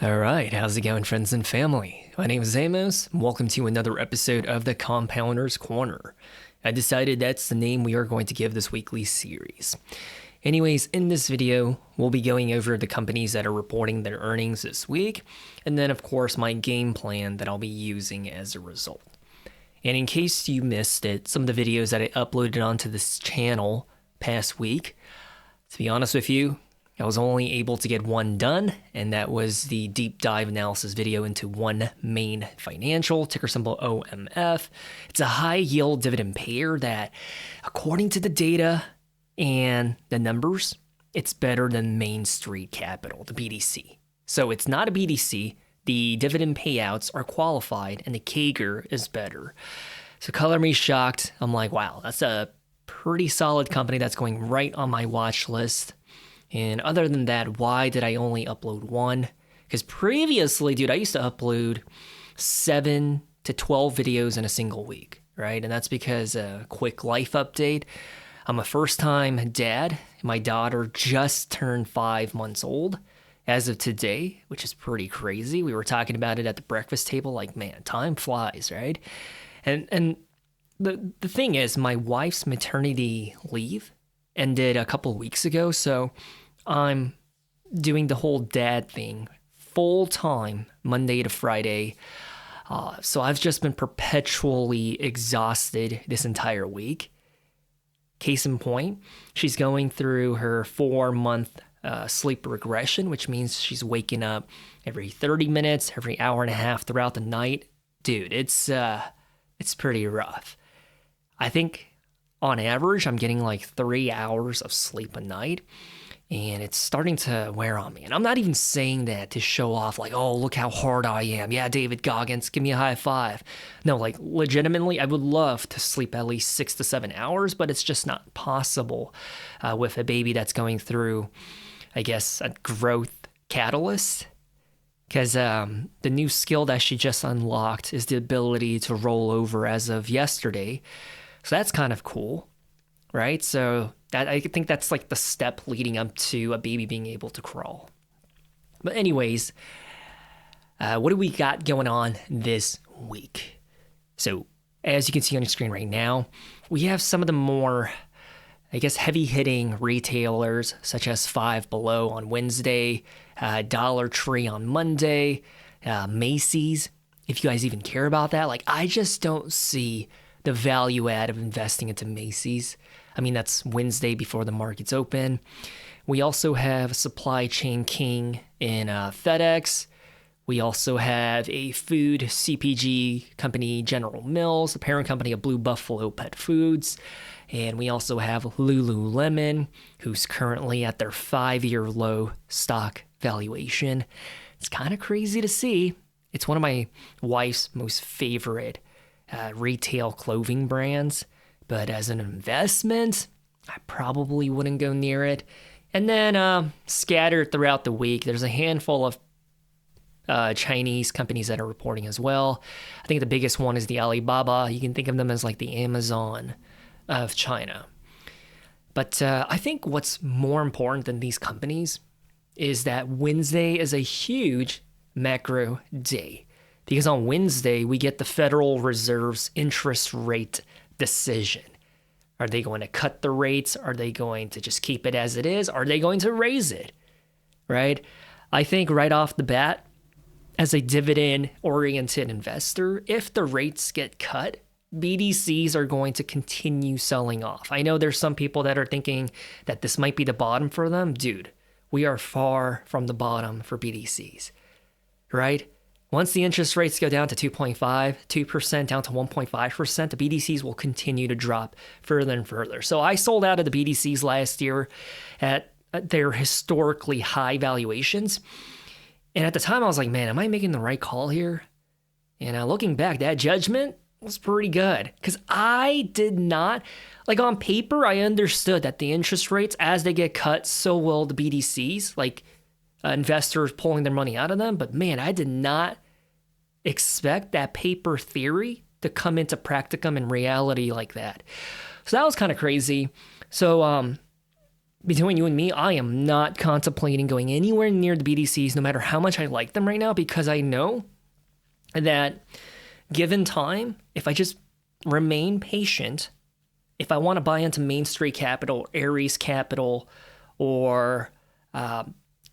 All right, how's it going, friends and family? My name is Amos, and welcome to another episode of the Compounder's Corner. I decided that's the name we are going to give this weekly series. Anyways, in this video, we'll be going over the companies that are reporting their earnings this week, and then, of course, my game plan that I'll be using as a result. And in case you missed it, some of the videos that I uploaded onto this channel past week, to be honest with you, I was only able to get one done, and that was the deep dive analysis video into One Main Financial, ticker symbol OMF. It's a high yield dividend payer that, according to the data and the numbers, it's better than Main Street Capital, the BDC. So it's not a BDC, the dividend payouts are qualified, and the CAGR is better. So color me shocked. I'm like, wow, that's a pretty solid company that's going right on my watch list. And other than that, why did I only upload one? Because previously, dude, I used to upload 7 to 12 videos in a single week, right? And that's because a quick life update. I'm a first-time dad. My daughter just turned 5 months old as of today, which is pretty crazy. We were talking about it at the breakfast table, like, man, time flies, right? And the thing is, my wife's maternity leave ended a couple weeks ago, so I'm doing the whole dad thing full time, Monday to Friday. So I've just been perpetually exhausted this entire week. Case in point, she's going through her 4-month sleep regression, which means she's waking up every 30 minutes, every hour and a half throughout the night. Dude, it's pretty rough. I think on average, I'm getting like 3 hours of sleep a night, and it's starting to wear on me. And I'm not even saying that to show off like, oh, look how hard I am. Yeah, David Goggins, give me a high five. No, like legitimately, I would love to sleep at least 6 to 7 hours, but it's just not possible with a baby that's going through, I guess, a growth catalyst. Because the new skill that she just unlocked is the ability to roll over as of yesterday. So that's kind of cool, right? So I think that's like the step leading up to a baby being able to crawl. But anyways, what do we got going on this week? So as you can see on your screen right now, we have some of the more, I guess, heavy-hitting retailers, such as Five Below on Wednesday, Dollar Tree on Monday, Macy's, if you guys even care about that. Like, I just don't see the value add of investing into Macy's. I mean, that's Wednesday before the markets open. We also have Supply Chain King in FedEx. We also have a food CPG company, General Mills, the parent company of Blue Buffalo Pet Foods. And we also have Lululemon, who's currently at their 5-year low stock valuation. It's kind of crazy to see. It's one of my wife's most favorite retail clothing brands, but as an investment, I probably wouldn't go near it. And then scattered throughout the week, there's a handful of Chinese companies that are reporting as well. I think the biggest one is the Alibaba. You can think of them as like the Amazon of China. But I think what's more important than these companies is that Wednesday is a huge macro day. Because on Wednesday, we get the Federal Reserve's interest rate decision. Are they going to cut the rates? Are they going to just keep it as it is? Are they going to raise it? Right? I think right off the bat, as a dividend-oriented investor, if the rates get cut, BDCs are going to continue selling off. I know there's some people that are thinking that this might be the bottom for them. Dude, we are far from the bottom for BDCs, right? Once the interest rates go down to 2.5, 2% down to 1.5%, the BDCs will continue to drop further and further. So I sold out of the BDCs last year at their historically high valuations. And at the time, I was like, man, am I making the right call here? And looking back, that judgment was pretty good. Because I did not, like on paper, I understood that the interest rates, as they get cut, so will the BDCs, like investors pulling their money out of them. But man, I did not expect that paper theory to come into practicum and reality like that. So that was kind of crazy. So between you and me, I am not contemplating going anywhere near the BDCs, no matter how much I like them right now, because I know that given time, if I just remain patient, if I want to buy into Main Street Capital, Ares Capital, or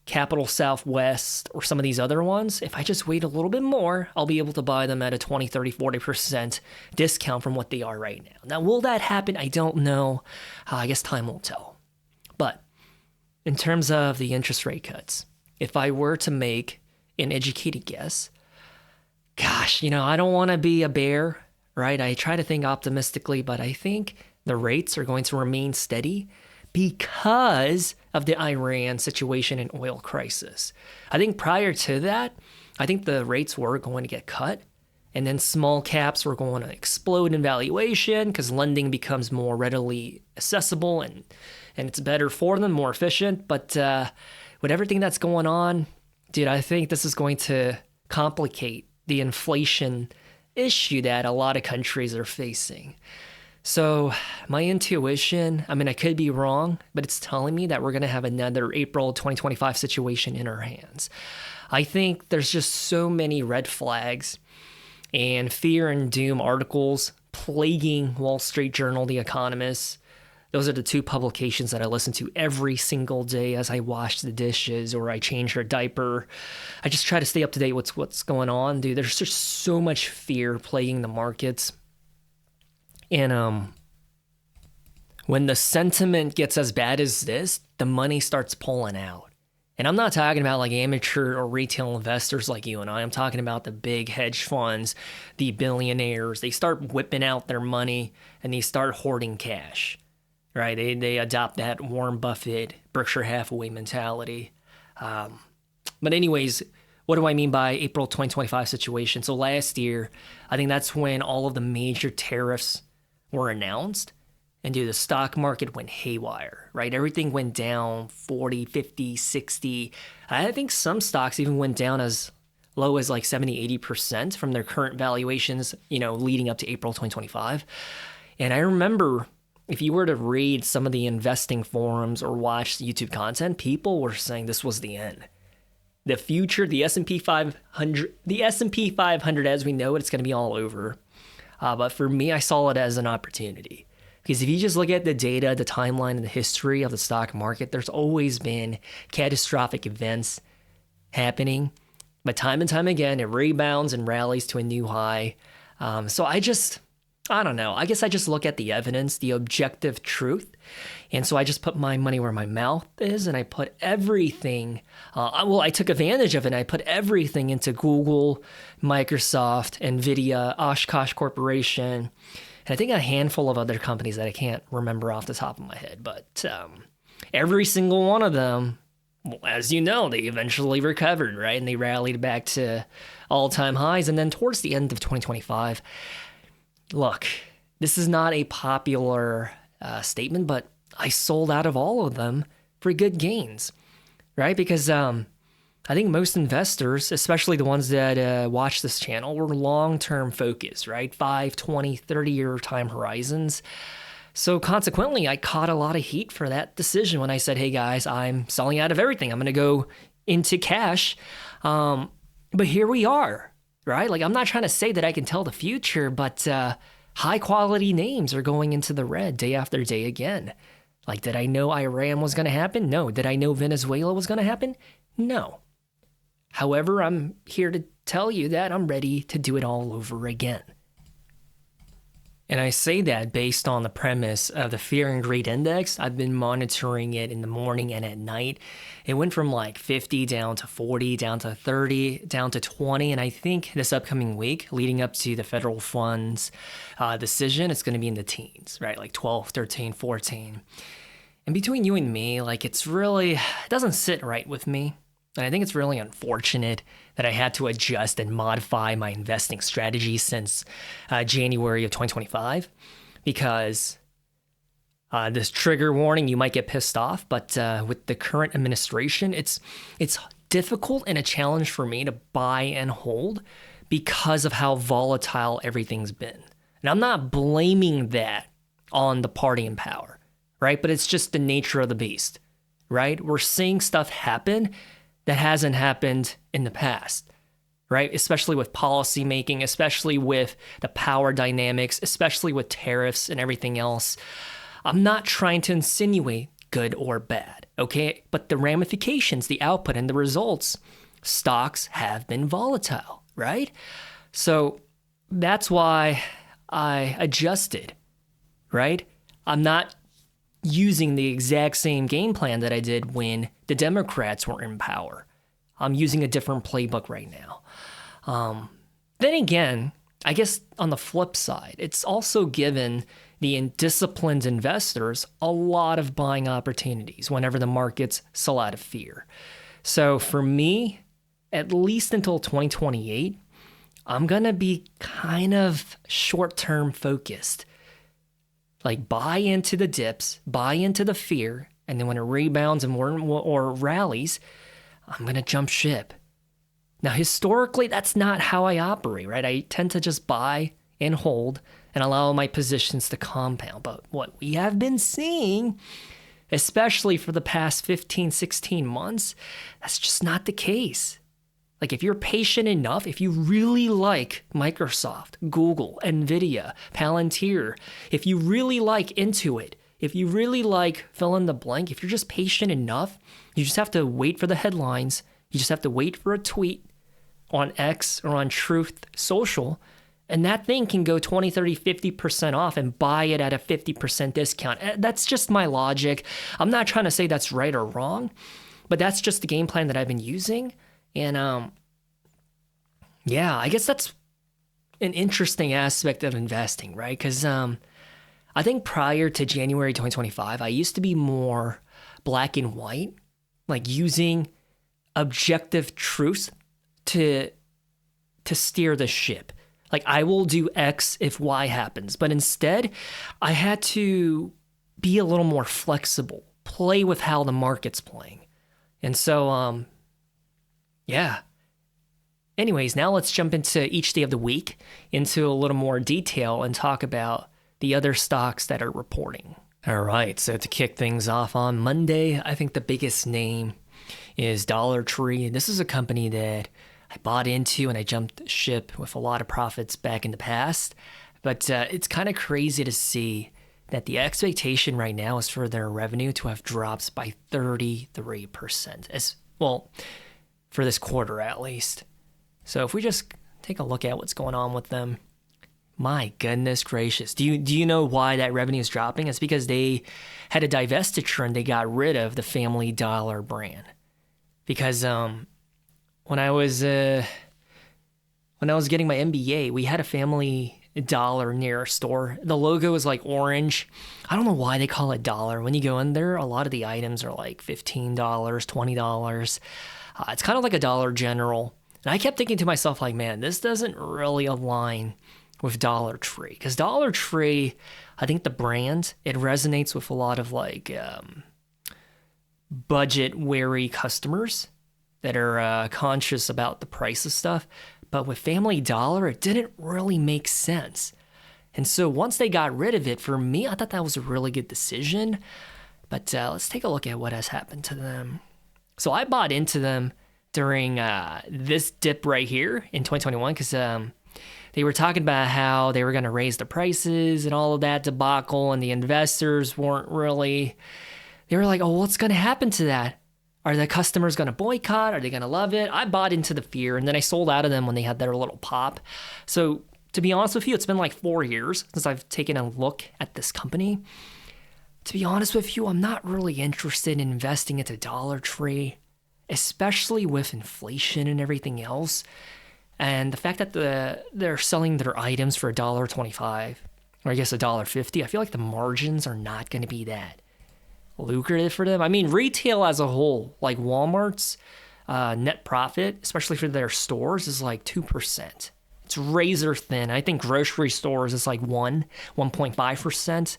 Capital Southwest, or some of these other ones, if I just wait a little bit more, I'll be able to buy them at a 20, 30, 40% discount from what they are right now. Now, will that happen? I don't know. I guess time will tell. But in terms of the interest rate cuts, if I were to make an educated guess, gosh, I don't want to be a bear, right? I try to think optimistically, but I think the rates are going to remain steady because of the Iran situation and oil crisis. I think prior to that, I think the rates were going to get cut, and then small caps were going to explode in valuation because lending becomes more readily accessible and it's better for them, more efficient. But with everything that's going on, dude, I think this is going to complicate the inflation issue that a lot of countries are facing. So my intuition, I could be wrong, but it's telling me that we're going to have another April 2025 situation in our hands. I think there's just so many red flags and fear and doom articles plaguing Wall Street Journal, The Economist. Those are the two publications that I listen to every single day as I wash the dishes or I change her diaper. I just try to stay up to date with what's going on, dude. There's just so much fear plaguing the markets. And when the sentiment gets as bad as this, the money starts pulling out. And I'm not talking about like amateur or retail investors like you and I. I'm talking about the big hedge funds, the billionaires. They start whipping out their money and they start hoarding cash. Right, they adopt that Warren Buffett, Berkshire Hathaway mentality. But anyways, what do I mean by April 2025 situation? So last year, I think that's when all of the major tariffs were announced. And dude, the stock market went haywire, right? Everything went down 40, 50, 60. I think some stocks even went down as low as like 70, 80% from their current valuations, leading up to April 2025. And I remember, if you were to read some of the investing forums or watch YouTube content, people were saying this was the end. The future, the S&P 500, as we know it, it's going to be all over. But for me, I saw it as an opportunity. Because if you just look at the data, the timeline, and the history of the stock market, there's always been catastrophic events happening. But time and time again, it rebounds and rallies to a new high. So I don't know. I guess I just look at the evidence, the objective truth. And so I just put my money where my mouth is, and I put everything, I took advantage of it, and I put everything into Google, Microsoft, NVIDIA, Oshkosh Corporation, and I think a handful of other companies that I can't remember off the top of my head. But every single one of them, as you know, they eventually recovered, right? And they rallied back to all-time highs. And then towards the end of 2025, look, this is not a popular statement, but I sold out of all of them for good gains, right? Because I think most investors, especially the ones that watch this channel, were long-term focused, right? 5, 20, 30-year time horizons. So consequently, I caught a lot of heat for that decision when I said, hey guys, I'm selling out of everything. I'm going to go into cash. But here we are. Right? Like, I'm not trying to say that I can tell the future, but high quality names are going into the red day after day again. Like, did I know Iran was going to happen? No. Did I know Venezuela was going to happen? No. However, I'm here to tell you that I'm ready to do it all over again. And I say that based on the premise of the Fear and Greed Index. I've been monitoring it in the morning and at night. It went from like 50 down to 40, down to 30, down to 20. And I think this upcoming week, leading up to the federal funds decision, it's going to be in the teens, right? Like 12, 13, 14. And between you and me, like, it doesn't sit right with me. And I think it's really unfortunate that I had to adjust and modify my investing strategy since January of 2025, because this trigger warning, you might get pissed off, but with the current administration, it's difficult and a challenge for me to buy and hold because of how volatile everything's been. And I'm not blaming that on the party in power, right? But it's just the nature of the beast, right? We're seeing stuff happen that hasn't happened in the past, right? Especially with policy making, especially with the power dynamics, especially with tariffs and everything else. I'm not trying to insinuate good or bad, okay? But the ramifications, the output, and the results, stocks have been volatile, right? So that's why I adjusted, right? I'm not using the exact same game plan that I did when the Democrats were in power. I'm using a different playbook right now. Then again, I guess on the flip side, it's also given the disciplined investors a lot of buying opportunities whenever the markets sell out of fear. So for me, at least until 2028, I'm going to be kind of short-term focused. Like buy into the dips, buy into the fear, and then when it rebounds or rallies, I'm going to jump ship. Now, historically, that's not how I operate, right? I tend to just buy and hold and allow my positions to compound. But what we have been seeing, especially for the past 15, 16 months, that's just not the case. Like if you're patient enough, if you really like Microsoft, Google, Nvidia, Palantir, if you really like Intuit, if you really like fill in the blank, if you're just patient enough, you just have to wait for the headlines. You just have to wait for a tweet on X or on Truth Social, and that thing can go 20, 30, 50% off and buy it at a 50% discount. That's just my logic. I'm not trying to say that's right or wrong, but that's just the game plan that I've been using. And yeah, I guess that's an interesting aspect of investing, right? Because I think prior to January 2025, I used to be more black and white, like using objective truth to steer the ship. Like I will do X if Y happens, but instead I had to be a little more flexible, play with how the market's playing. And so, yeah. Anyways, now let's jump into each day of the week into a little more detail and talk about the other stocks that are reporting. All right, so to kick things off on Monday, I think the biggest name is Dollar Tree. This is a company that I bought into and I jumped ship with a lot of profits back in the past. But it's kind of crazy to see that the expectation right now is for their revenue to have dropped by 33%, as well, for this quarter at least. So if we just take a look at what's going on with them, my goodness gracious. Do you know why that revenue is dropping? It's because they had a divestiture and they got rid of the Family Dollar brand. Because when I was getting my MBA, we had a Family Dollar near our store. The logo is like orange. I don't know why they call it dollar. When you go in there, a lot of the items are like $15, $20. It's kind of like a Dollar General. And I kept thinking to myself, like, man, this doesn't really align with Dollar Tree. Because Dollar Tree, I think the brand, it resonates with a lot of like budget-wary customers that are conscious about the price of stuff. But with Family Dollar, it didn't really make sense. And so once they got rid of it, for me, I thought that was a really good decision. But let's take a look at what has happened to them. So I bought into them during this dip right here in 2021 because they were talking about how they were going to raise the prices and all of that debacle, and the investors weren't really, they were like, oh, what's going to happen to that? Are the customers going to boycott? Are they going to love it? I bought into the fear, and then I sold out of them when they had their little pop. So to be honest with you, it's been like 4 years since I've taken a look at this company. To be honest with you, I'm not really interested in investing into Dollar Tree, especially with inflation and everything else. And the fact that they're selling their items for $1.25, or I guess $1.50, I feel like the margins are not going to be that lucrative for them. I mean, retail as a whole, like Walmart's net profit, especially for their stores, is like 2%. It's razor thin. I think grocery stores is like 1.5%.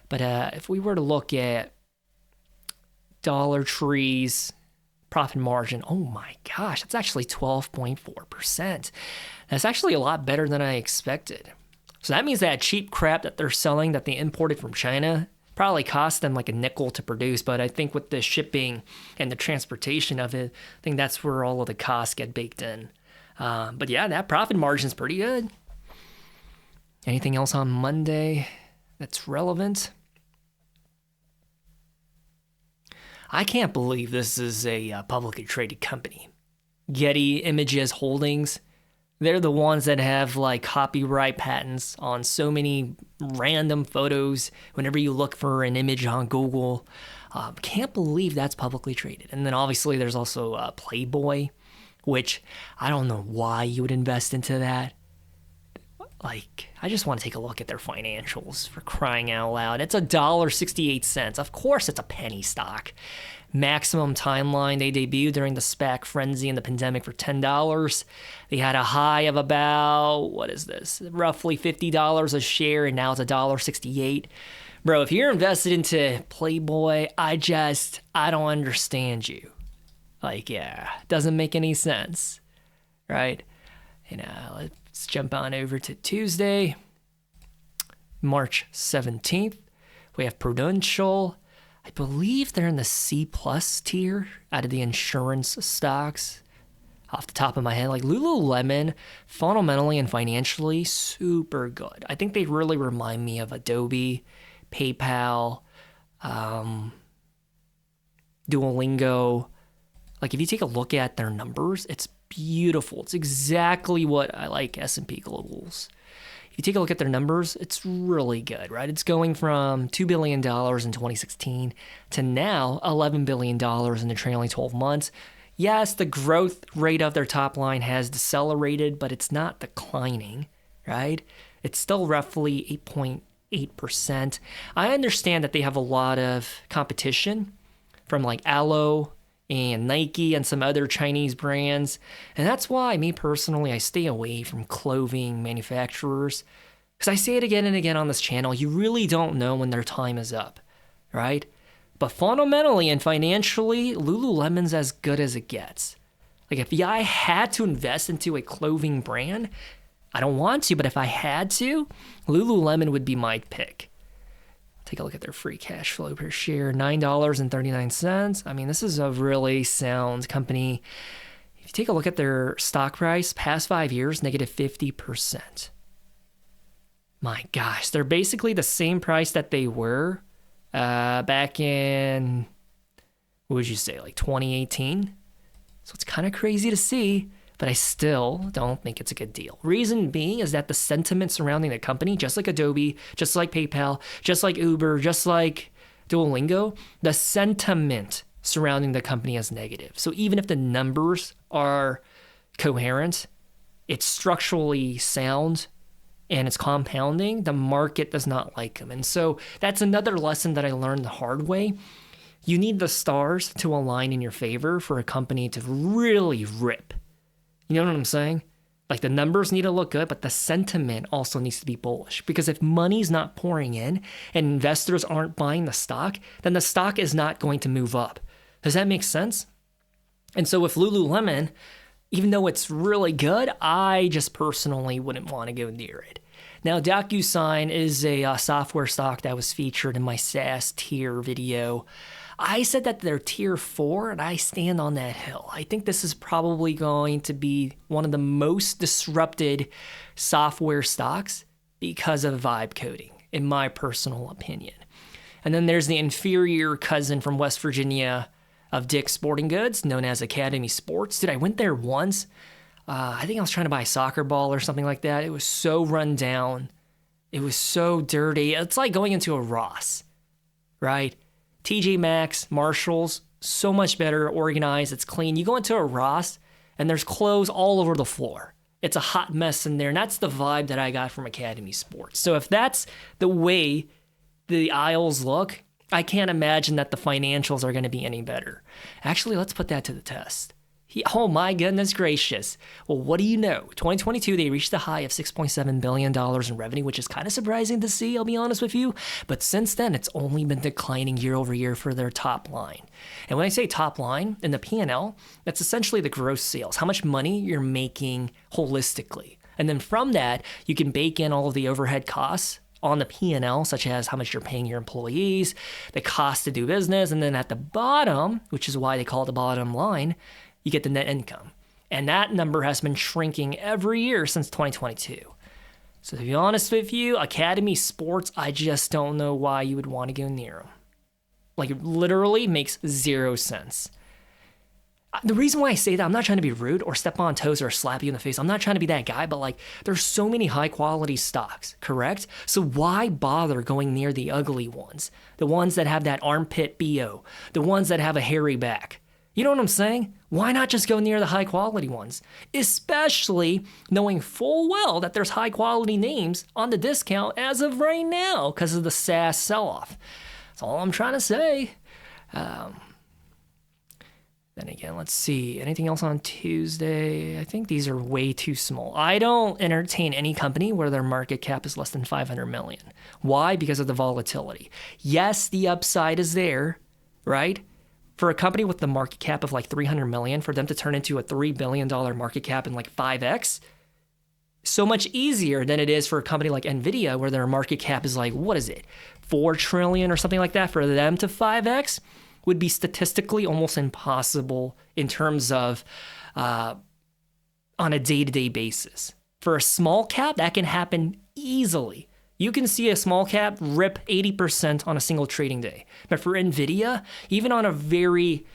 But if we were to look at Dollar Tree's profit margin, oh my gosh, that's actually 12.4%. That's actually a lot better than I expected. So that means that cheap crap that they're selling that they imported from China, Probably cost them like a nickel to produce, but I think with the shipping and the transportation of it, I think that's where all of the costs get baked in. But yeah, that profit margin is pretty good. Anything else on Monday that's relevant? I can't believe this is a publicly traded company. Getty Images Holdings. They're the ones that have like copyright patents on so many random photos whenever you look for an image on Google. Can't believe that's publicly traded. And then obviously there's also Playboy, which I don't know why you would invest into that. Like, I just want to take a look at their financials, for crying out loud. It's $1.68. Of course it's a penny stock. Maximum timeline, they debuted during the SPAC frenzy in the pandemic for $10. They had a high of about, roughly $50 a share, and now it's $1.68. Bro, if you're invested into Playboy, I don't understand you. Like, yeah, doesn't make any sense, right? Let's jump on over to Tuesday, March 17th. We have Prudential. I believe they're in the C+ tier out of the insurance stocks. Off the top of my head, like Lululemon, fundamentally and financially, super good. I think they really remind me of Adobe, PayPal, Duolingo. Like, if you take a look at their numbers, it's beautiful. It's exactly what I like S&P Global's. If you take a look at their numbers, it's really good, right? It's going from $2 billion in 2016 to now $11 billion in the trailing 12 months. Yes, the growth rate of their top line has decelerated, but it's not declining, right? It's still roughly 8.8%. I understand that they have a lot of competition from like Alo and Nike and some other Chinese brands. And that's why, me personally, I stay away from clothing manufacturers. Because I say it again and again on this channel, you really don't know when their time is up, right? But fundamentally and financially, Lululemon's as good as it gets. Like, if I had to invest into a clothing brand, I don't want to, but if I had to, Lululemon would be my pick. Take a look at their free cash flow per share, $9.39. I mean, this is a really sound company. If you take a look at their stock price, past 5 years, negative 50%. My gosh, they're basically the same price that they were back in, what would you say, like 2018? So it's kind of crazy to see, but I still don't think it's a good deal. Reason being is that the sentiment surrounding the company, just like Adobe, just like PayPal, just like Uber, just like Duolingo, the sentiment surrounding the company is negative. So even if the numbers are coherent, it's structurally sound, and it's compounding, the market does not like them. And so that's another lesson that I learned the hard way. You need the stars to align in your favor for a company to really rip. You know what I'm saying? Like, the numbers need to look good, but the sentiment also needs to be bullish. Because if money's not pouring in and investors aren't buying the stock, then the stock is not going to move up. Does that make sense? And so with Lululemon, even though it's really good, I just personally wouldn't want to go near it. Now, DocuSign is a software stock that was featured in my SaaS tier video. I said that they're tier 4, and I stand on that hill. I think this is probably going to be one of the most disrupted software stocks because of vibe coding, in my personal opinion. And then there's the inferior cousin from West Virginia of Dick's Sporting Goods, known as Academy Sports. Dude, I went there once. I think I was trying to buy a soccer ball or something like that. It was so run down. It was so dirty. It's like going into a Ross, right? TJ Maxx, Marshalls, so much better organized. It's clean. You go into a Ross, and there's clothes all over the floor. It's a hot mess in there, and that's the vibe that I got from Academy Sports. So if that's the way the aisles look, I can't imagine that the financials are going to be any better. Actually, let's put that to the test. Oh my goodness gracious. Well, what do you know? 2022, they reached the high of $6.7 billion in revenue, which is kind of surprising to see, I'll be honest with you. But since then, it's only been declining year over year for their top line. And when I say top line, in the P&L, that's essentially the gross sales, how much money you're making holistically. And then from that, you can bake in all of the overhead costs on the P&L, such as how much you're paying your employees, the cost to do business, and then at the bottom, which is why they call it the bottom line, you get the net income. And that number has been shrinking every year since 2022. So to be honest with you, Academy Sports, I just don't know why you would want to go near them. Like, it literally makes zero sense. The reason why I say that, I'm not trying to be rude or step on toes or slap you in the face. I'm not trying to be that guy, but like, there's so many high quality stocks, correct? So why bother going near the ugly ones? The ones that have that armpit BO, the ones that have a hairy back. You know what I'm saying? Why not just go near the high quality ones? Especially knowing full well that there's high quality names on the discount as of right now because of the SaaS sell-off. That's all I'm trying to say. Then again, let's see. Anything else on Tuesday? I think these are way too small. I don't entertain any company where their market cap is less than 500 million. Why? Because of the volatility. Yes, the upside is there, right? For a company with the market cap of like 300 million, for them to turn into a $3 billion market cap in like 5x, so much easier than it is for a company like Nvidia where their market cap is like, what is it, 4 trillion or something like that. For them to 5x would be statistically almost impossible in terms of on a day-to-day basis. For a small cap, that can happen easily. You can see a small cap rip 80% on a single trading day. But for Nvidia, even on a very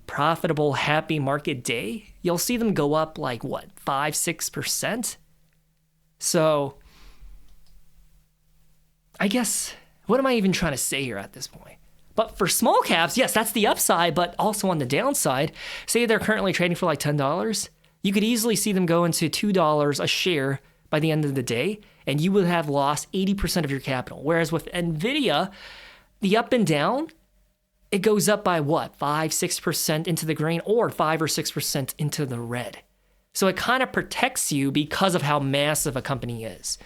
profitable, happy market day, you'll see them go up like, what, 5-6%? So, I guess, what am I even trying to say here at this point? But for small caps, yes, that's the upside, but also on the downside, say they're currently trading for like $10, you could easily see them go into $2 a share by the end of the day, and you would have lost 80% of your capital. Whereas with Nvidia, the up and down, it goes up by what, 5-6% into the green or 5 or 6% into the red. So it kind of protects you because of how massive a company is.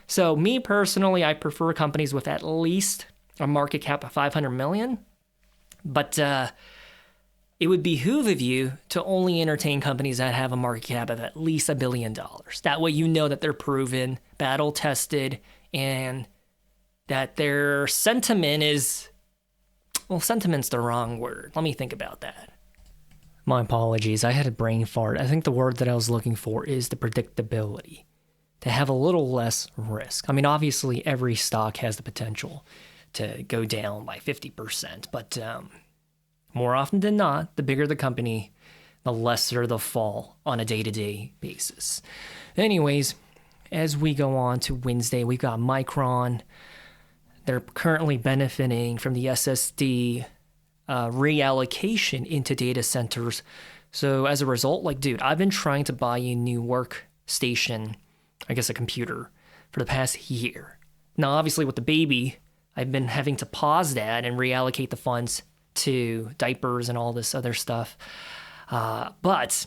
So me personally, I prefer companies with at least a market cap of 500 million, but it would behoove of you to only entertain companies that have a market cap of at least $1 billion. That way you know that they're proven, battle-tested, and that their sentiment is, well, sentiment's the wrong word. Let me think about that. My apologies, I had a brain fart. I think the word that I was looking for is the predictability, to have a little less risk. I mean, obviously, every stock has the potential to go down by 50%, but more often than not, the bigger the company, the lesser the fall on a day-to-day basis. Anyways, as we go on to Wednesday, we've got Micron. They're currently benefiting from the SSD reallocation into data centers. So as a result, like, dude, I've been trying to buy a new workstation, I guess a computer, for the past year. Now, obviously, with the baby, I've been having to pause that and reallocate the funds to diapers and all this other stuff. But,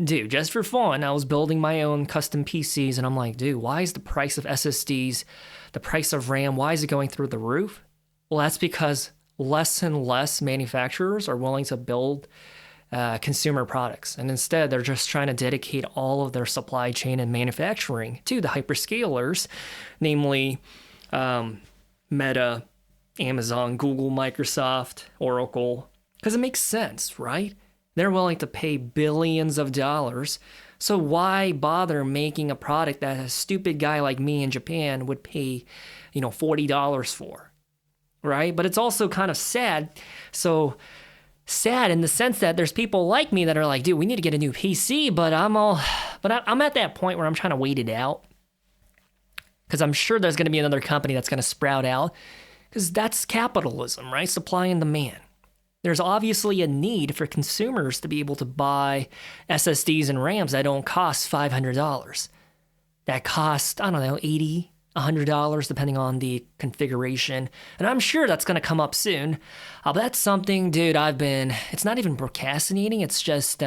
dude, just for fun, I was building my own custom PCs, and I'm like, dude, why is the price of SSDs, the price of RAM, why is it going through the roof? Well, that's because less and less manufacturers are willing to build consumer products. And instead, they're just trying to dedicate all of their supply chain and manufacturing to the hyperscalers, namely Meta, Amazon, Google, Microsoft, Oracle, because it makes sense, right? They're willing to pay billions of dollars. So why bother making a product that a stupid guy like me in Japan would pay, $40 for, right? But it's also kind of sad. So sad in the sense that there's people like me that are like, dude, we need to get a new PC, but I'm at that point where I'm trying to wait it out, because I'm sure there's going to be another company that's going to sprout out, because that's capitalism, right? Supply and demand. There's obviously a need for consumers to be able to buy SSDs and RAMs that don't cost $500. That cost, I don't know, $80, $100, depending on the configuration. And I'm sure that's going to come up soon. But that's something, dude, it's not even procrastinating. It's just,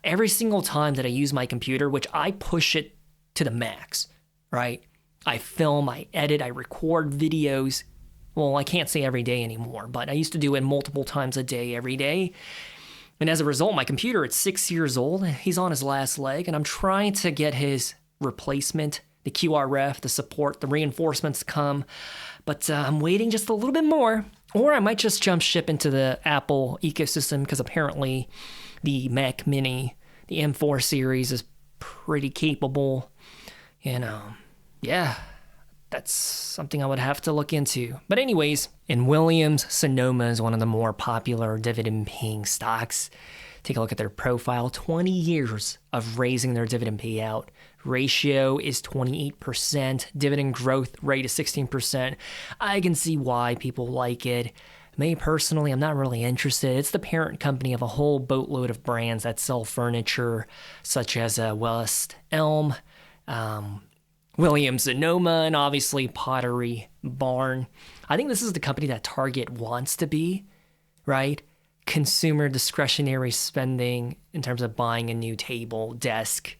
every single time that I use my computer, which I push it to the max, right? I film, I edit, I record videos. Well, I can't say every day anymore, but I used to do it multiple times a day, every day. And as a result, my computer, it's 6 years old. He's on his last leg, and I'm trying to get his replacement the QRF, the support, the reinforcements to come. But I'm waiting just a little bit more. Or I might just jump ship into the Apple ecosystem because apparently the Mac Mini, the M4 series, is pretty capable. And yeah, that's something I would have to look into. But anyways, in Williams, Sonoma is one of the more popular dividend-paying stocks. Take a look at their profile. 20 years of raising their dividend payout. Ratio is 28%. Dividend growth rate is 16%. I can see why people like it. Me personally, I'm not really interested. It's the parent company of a whole boatload of brands that sell furniture, such as West Elm, Williams Sonoma, and obviously Pottery Barn. I think this is the company that Target wants to be, right? Consumer discretionary spending in terms of buying a new table, desk,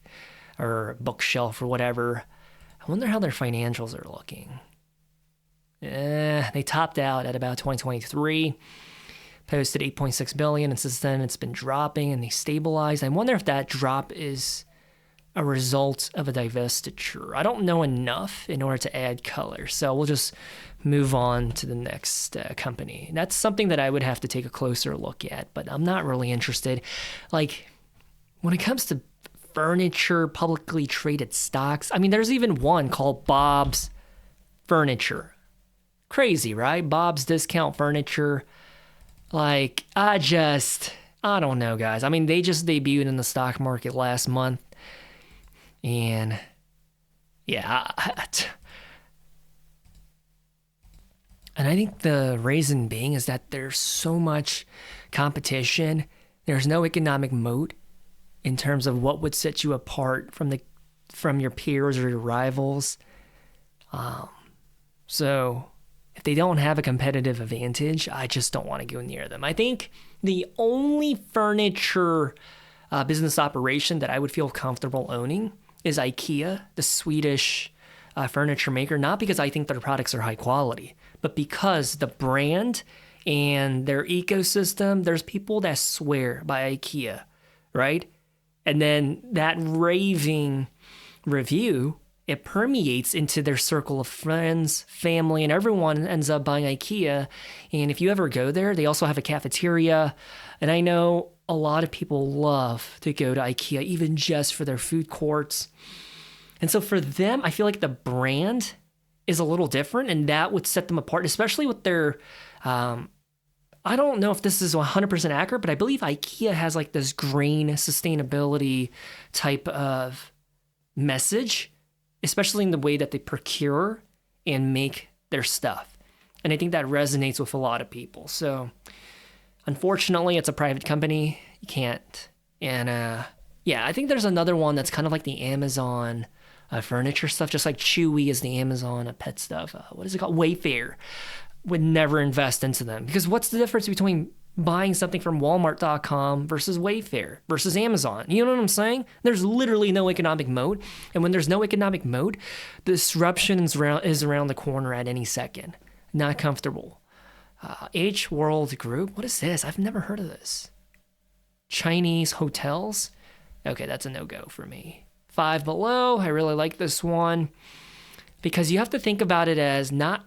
or bookshelf or whatever. I wonder how their financials are looking. They topped out at about 2023, posted $8.6 billion, and since then it's been dropping and they stabilized. I wonder if that drop is a result of a divestiture. I don't know enough in order to add color, so we'll just move on to the next company. That's something that I would have to take a closer look at, but I'm not really interested. Like, when it comes to furniture, publicly traded stocks, I mean, there's even one called Bob's Furniture. Crazy, right? Bob's Discount Furniture. Like, I don't know, guys. I mean, they just debuted in the stock market last month. And yeah, and I think the reason being is that there's so much competition. There's no economic moat in terms of what would set you apart from your peers or your rivals. So if they don't have a competitive advantage, I just don't want to go near them. I think the only furniture business operation that I would feel comfortable owning is IKEA, the Swedish furniture maker, not because I think their products are high quality, but because the brand and their ecosystem, there's people that swear by IKEA, right? And then that raving review, it permeates into their circle of friends, family, and everyone ends up buying IKEA. And if you ever go there, they also have a cafeteria. And I know a lot of people love to go to IKEA, even just for their food courts. And so for them, I feel like the brand is a little different, and that would set them apart, especially with their, I don't know if this is 100% accurate, but I believe IKEA has like this green sustainability type of message, especially in the way that they procure and make their stuff. And I think that resonates with a lot of people. So unfortunately, it's a private company. You can't. And yeah, I think there's another one that's kind of like the Amazon furniture stuff, just like Chewy is the Amazon pet stuff. What is it called? Wayfair. Would never invest into them, because what's the difference between buying something from Walmart.com versus Wayfair versus Amazon? You know what I'm saying? There's literally no economic moat. And when there's no economic moat, disruption is around the corner at any second. Not comfortable. H World Group. What is this? I've never heard of this. Chinese hotels. Okay, that's a no-go for me. Five Below. I really like this one because you have to think about it as not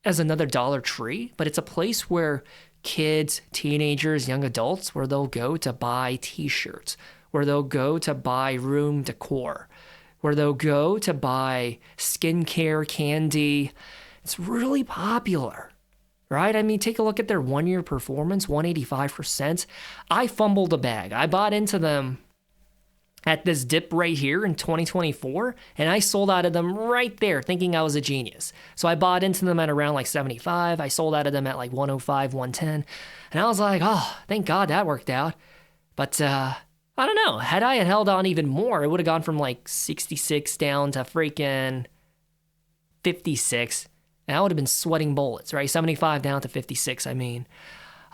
as another Dollar Tree, but it's a place where kids, teenagers, young adults, where they'll go to buy t-shirts, where they'll go to buy room decor, where they'll go to buy skincare, candy. It's really popular, right? I mean, take a look at their one-year performance, 185%. I fumbled the bag. I bought into them at this dip right here in 2024, and I sold out of them right there thinking I was a genius. So I bought into them at around like 75. I sold out of them at like 105, 110. And I was like, oh, thank God that worked out. But I don't know. Had I held on even more, it would have gone from like 66 down to freaking 56. And I would have been sweating bullets, right? 75 down to 56, I mean.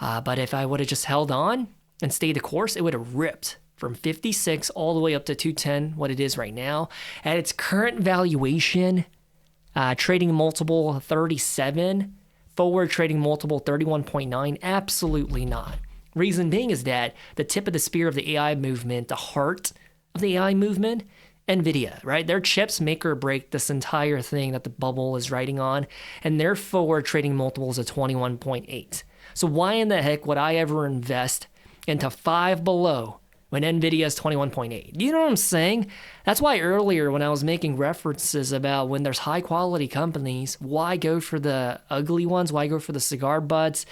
But if I would have just held on and stayed the course, it would have ripped from 56 all the way up to 210, what it is right now. At its current valuation, trading multiple 37, forward trading multiple 31.9, absolutely not. Reason being is that the tip of the spear of the AI movement, the heart of the AI movement, NVIDIA, right? Their chips make or break this entire thing that the bubble is riding on, and their forward trading multiples of 21.8. So why in the heck would I ever invest into Five Below when NVIDIA is 21.8? You know what I'm saying? That's why earlier when I was making references about when there's high quality companies, why go for the ugly ones? Why go for the cigar butts?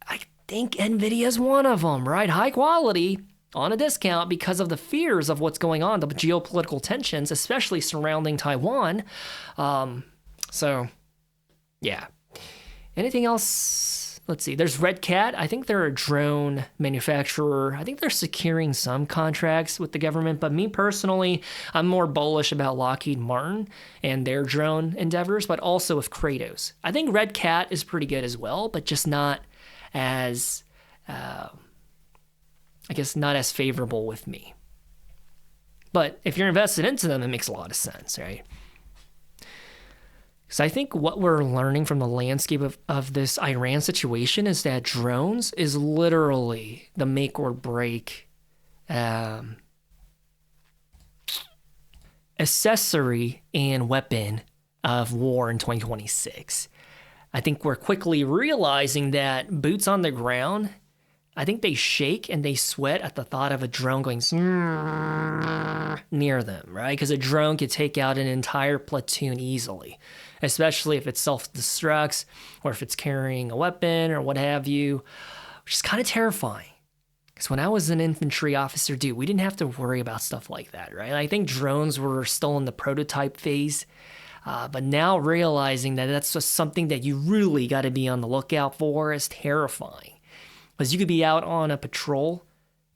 I think NVIDIA is one of them, right? High quality on a discount because of the fears of what's going on, the geopolitical tensions, especially surrounding Taiwan. So, yeah. Anything else? Let's see. There's Red Cat. I think they're a drone manufacturer. I think they're securing some contracts with the government, but me personally, I'm more bullish about Lockheed Martin and their drone endeavors, but also with Kratos. I think Red Cat is pretty good as well, but just not as... I guess not as favorable with me. But if you're invested into them, it makes a lot of sense, right? Because I think what we're learning from the landscape of this Iran situation is that drones is literally the make or break accessory and weapon of war in 2026. I think we're quickly realizing that boots on the ground, I think they shake and they sweat at the thought of a drone going near them, right? Because a drone could take out an entire platoon easily, especially if it self-destructs or if it's carrying a weapon or what have you, which is kind of terrifying. Because when I was an infantry officer, dude, we didn't have to worry about stuff like that, right? I think drones were still in the prototype phase, but now realizing that that's just something that you really got to be on the lookout for is terrifying. Because you could be out on a patrol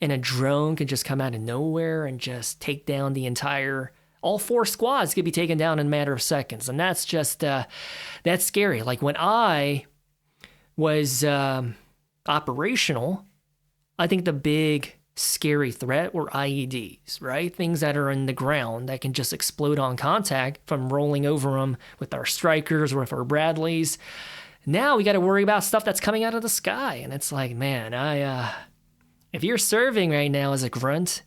and a drone could just come out of nowhere and just take down all 4 squads could be taken down in a matter of seconds. And that's just, that's scary. Like when I was operational, I think the big scary threat were IEDs, right? Things that are in the ground that can just explode on contact from rolling over them with our strikers or with our Bradleys. Now we got to worry about stuff that's coming out of the sky. And it's like, man, if you're serving right now as a grunt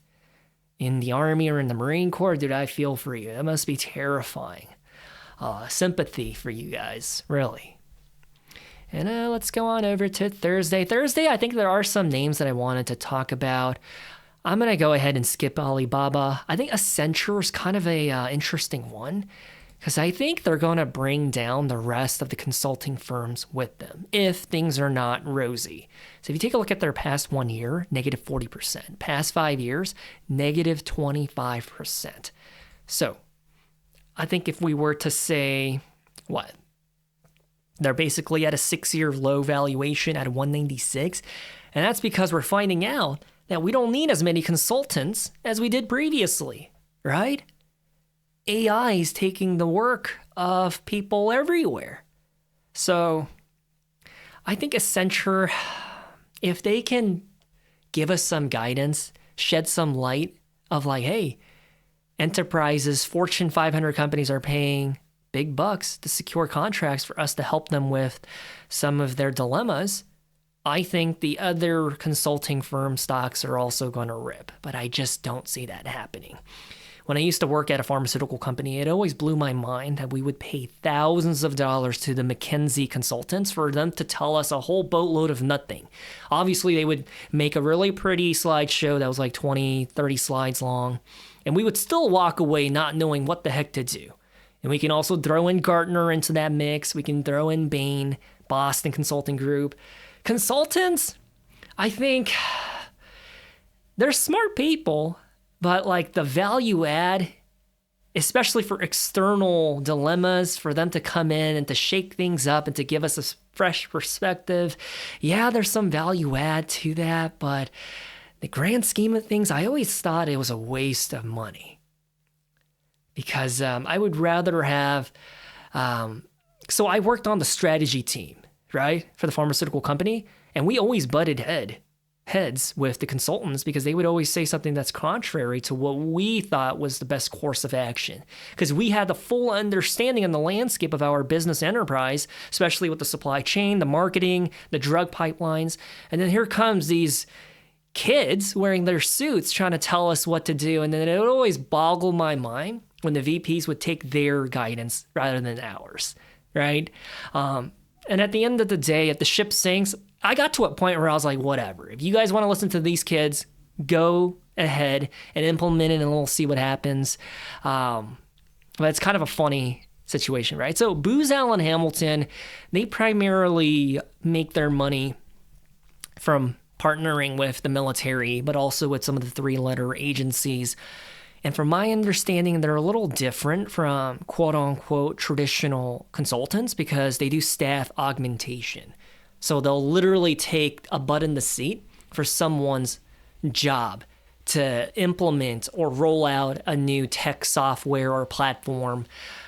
in the Army or in the Marine Corps, dude, I feel for you. That must be terrifying. Sympathy for you guys, really. And let's go on over to Thursday. Thursday, I think there are some names that I wanted to talk about. I'm going to go ahead and skip Alibaba. I think Accenture is kind of a interesting one, because I think they're going to bring down the rest of the consulting firms with them if things are not rosy. So if you take a look at their past 1 year, negative 40%. Past 5 years, negative 25%. So I think if we were to say, what? They're basically at a 6-year low valuation at 196. And that's because we're finding out that we don't need as many consultants as we did previously, right? AI is taking the work of people everywhere. So I think Accenture, if they can give us some guidance, shed some light of like, hey, enterprises, Fortune 500 companies are paying big bucks to secure contracts for us to help them with some of their dilemmas. I think the other consulting firm stocks are also going to rip, but I just don't see that happening. When I used to work at a pharmaceutical company, it always blew my mind that we would pay thousands of dollars to the McKinsey consultants for them to tell us a whole boatload of nothing. Obviously, they would make a really pretty slideshow that was like 20, 30 slides long, and we would still walk away not knowing what the heck to do. And we can also throw in Gartner into that mix. We can throw in Bain, Boston Consulting Group. Consultants, I think they're smart people, but like the value add, especially for external dilemmas, for them to come in and to shake things up and to give us a fresh perspective. Yeah, there's some value add to that, but the grand scheme of things, I always thought it was a waste of money. Because I would rather have, so I worked on the strategy team, right, for the pharmaceutical company, and we always butted heads with the consultants because they would always say something that's contrary to what we thought was the best course of action. Because we had the full understanding of the landscape of our business enterprise, especially with the supply chain, the marketing, the drug pipelines, and then here comes these kids wearing their suits trying to tell us what to do. And then it would always boggle my mind when the VPs would take their guidance rather than ours, right? And at the end of the day, if the ship sinks, I got to a point where I was like, whatever. If you guys want to listen to these kids, go ahead and implement it and we'll see what happens. But it's kind of a funny situation, right? So Booz Allen Hamilton, they primarily make their money from partnering with the military, but also with some of the three-letter agencies. And from my understanding, they're a little different from quote-unquote traditional consultants because they do staff augmentation. So they'll literally take a butt in the seat for someone's job to implement or roll out a new tech software or platform.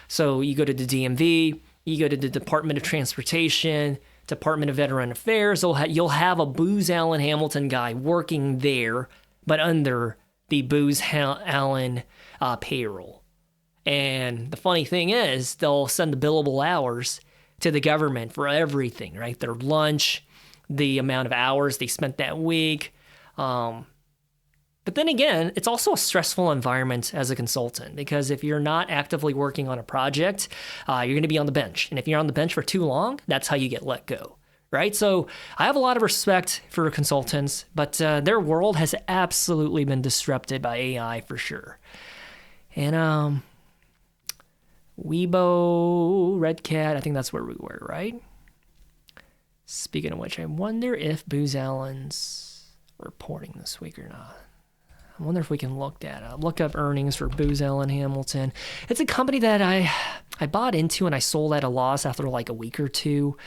So you go to the DMV, you go to the Department of Transportation, Department of Veteran Affairs, you'll have a Booz Allen Hamilton guy working there, but under the Booz Allen payroll. And the funny thing is, they'll send the billable hours to the government for everything, right? Their lunch, the amount of hours they spent that week. But then again, it's also a stressful environment as a consultant because if you're not actively working on a project, you're going to be on the bench. And if you're on the bench for too long, that's how you get let go, right? So I have a lot of respect for consultants, but their world has absolutely been disrupted by AI for sure. And Weibo, Red Cat, I think that's where we were, right? Speaking of which, I wonder if Booz Allen's reporting this week or not. I wonder if we can look that up. Look up earnings for Booz Allen Hamilton. It's a company that I bought into and I sold at a loss after like a week or two.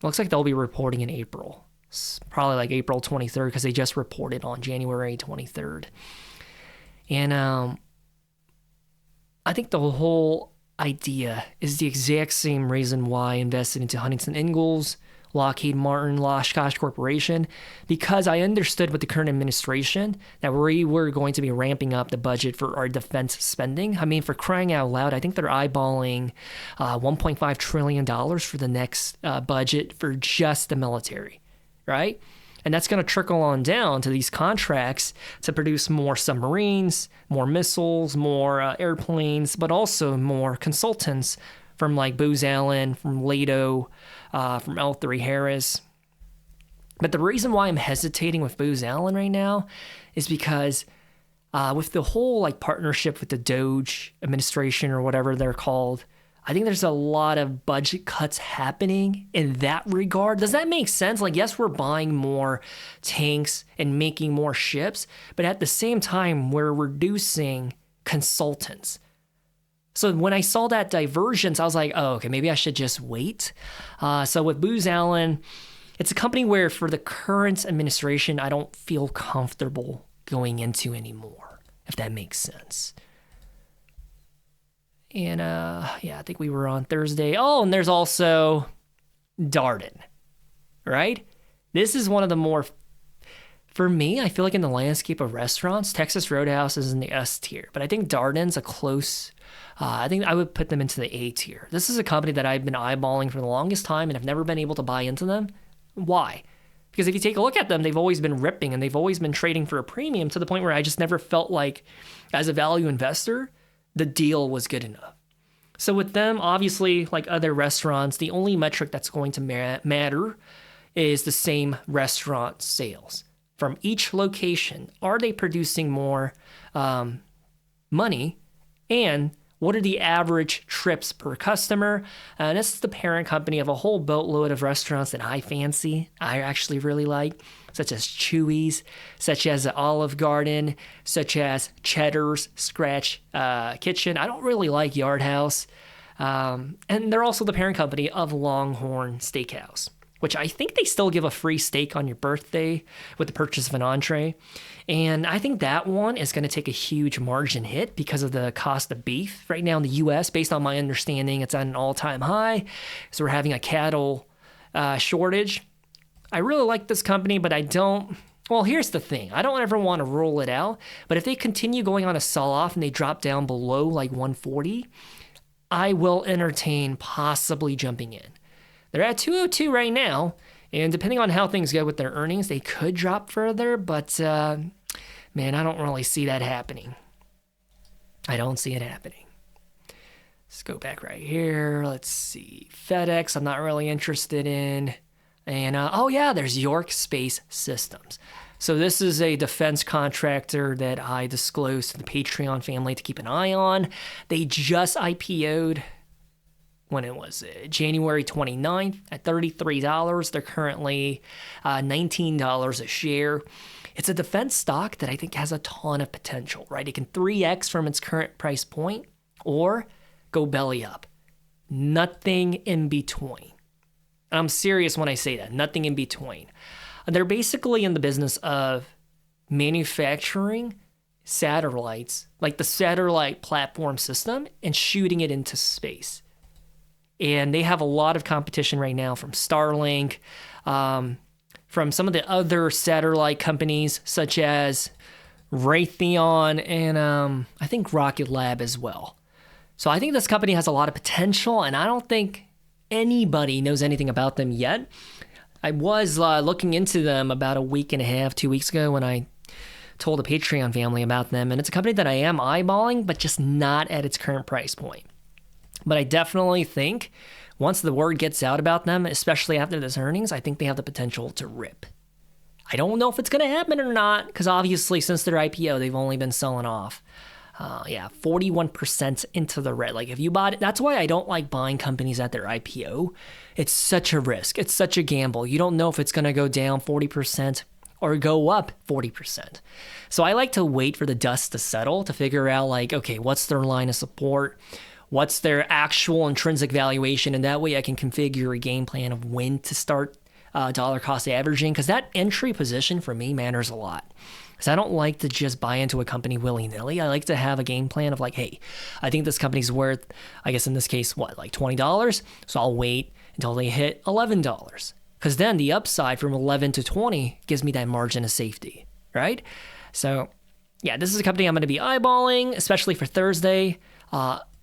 Looks like they'll be reporting in April. It's probably like April 23rd because they just reported on January 23rd. And I think the whole idea is the exact same reason why I invested into Huntington Ingalls, Lockheed Martin, Oshkosh Corporation, because I understood with the current administration that we were going to be ramping up the budget for our defense spending. I mean, for crying out loud, I think they're eyeballing $1.5 trillion for the next budget for just the military, right? And that's going to trickle on down to these contracts to produce more submarines, more missiles, more airplanes, but also more consultants from like Booz Allen, from Lato, from L3 Harris. But the reason why I'm hesitating with Booz Allen right now is because with the whole like partnership with the Doge administration or whatever they're called, I think there's a lot of budget cuts happening in that regard. Does that make sense? Like, yes, we're buying more tanks and making more ships, but at the same time, we're reducing consultants. So when I saw that divergence, I was like, oh, okay, maybe I should just wait. So with Booz Allen, it's a company where for the current administration, I don't feel comfortable going into anymore, if that makes sense. And yeah, I think we were on Thursday. Oh, and there's also Darden, right? This is one of the more, for me, I feel like in the landscape of restaurants, Texas Roadhouse is in the S tier, but I think Darden's a close, I think I would put them into the A tier. This is a company that I've been eyeballing for the longest time and I've never been able to buy into them. Why? Because if you take a look at them, they've always been ripping and they've always been trading for a premium to the point where I just never felt like, as a value investor, the deal was good enough. So with them, obviously, like other restaurants, the only metric that's going to matter is the same restaurant sales. From each location, are they producing more money? And what are the average trips per customer? And this is the parent company of a whole boatload of restaurants that I fancy, I actually really like, such as Chewy's, such as Olive Garden, such as Cheddar's Scratch Kitchen. I don't really like Yard House. And they're also the parent company of Longhorn Steakhouse, which I think they still give a free steak on your birthday with the purchase of an entree. And I think that one is going to take a huge margin hit because of the cost of beef right now in the U.S. Based on my understanding, it's at an all-time high. So we're having a cattle shortage. I really like this company, but I don't... Well, here's the thing. I don't ever want to roll it out, but if they continue going on a sell-off and they drop down below like 140, I will entertain possibly jumping in. They're at 202 right now, And depending on how things go with their earnings, they could drop further, but man, I don't really see that happening. I don't see it happening. Let's go back right here. Let's see. FedEx, I'm not really interested in. And oh yeah, there's York Space Systems. So this is a defense contractor that I disclosed to the Patreon family to keep an eye on. They just IPO'd, when it was January 29th at $33. They're currently $19 a share. It's a defense stock that I think has a ton of potential, right? It can 3x from its current price point or go belly up. Nothing in between. And I'm serious when I say that, nothing in between. They're basically in the business of manufacturing satellites, like the satellite platform system, and shooting it into space. And they have a lot of competition right now from Starlink, from some of the other satellite companies, such as Raytheon and I think Rocket Lab as well. So I think this company has a lot of potential, and I don't think anybody knows anything about them yet. I was looking into them about a week and a half, 2 weeks ago when I told the Patreon family about them. And it's a company that I am eyeballing, but just not at its current price point. But I definitely think once the word gets out about them, especially after this earnings, I think they have the potential to rip. I don't know if it's going to happen or not, because obviously since their IPO, they've only been selling off. 41% into the red. Like if you bought it, that's why I don't like buying companies at their IPO. It's such a risk. It's such a gamble. You don't know if it's going to go down 40% or go up 40%. So I like to wait for the dust to settle to figure out like, okay, what's their line of support? What's their actual intrinsic valuation? And that way I can configure a game plan of when to start dollar cost averaging, because that entry position for me matters a lot. Because I don't like to just buy into a company willy-nilly. I like to have a game plan of like, hey, I think this company's worth, I guess in this case, what, like $20? So I'll wait until they hit $11. Because then the upside from 11 to 20 gives me that margin of safety, right? So yeah, this is a company I'm going to be eyeballing, especially for Thursday,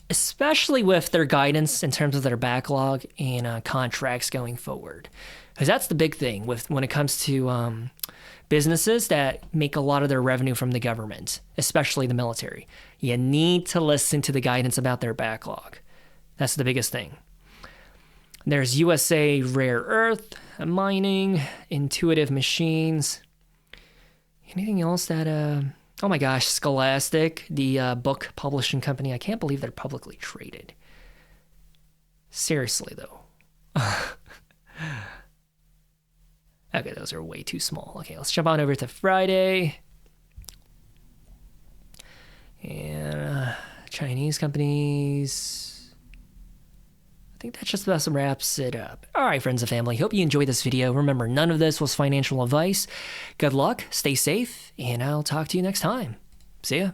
especially with their guidance in terms of their backlog and contracts going forward. Because that's the big thing when it comes to businesses that make a lot of their revenue from the government, especially the military. You need to listen to the guidance about their backlog. That's the biggest thing. There's USA Rare Earth, Mining, Intuitive Machines. Anything else that, oh my gosh, Scholastic, the book publishing company. I can't believe they're publicly traded. Seriously, though. Okay, those are way too small. Okay, let's jump on over to Friday. And Chinese companies. I think that just about wraps it up. All right, friends and family, hope you enjoyed this video. Remember, none of this was financial advice. Good luck, stay safe, and I'll talk to you next time. See ya.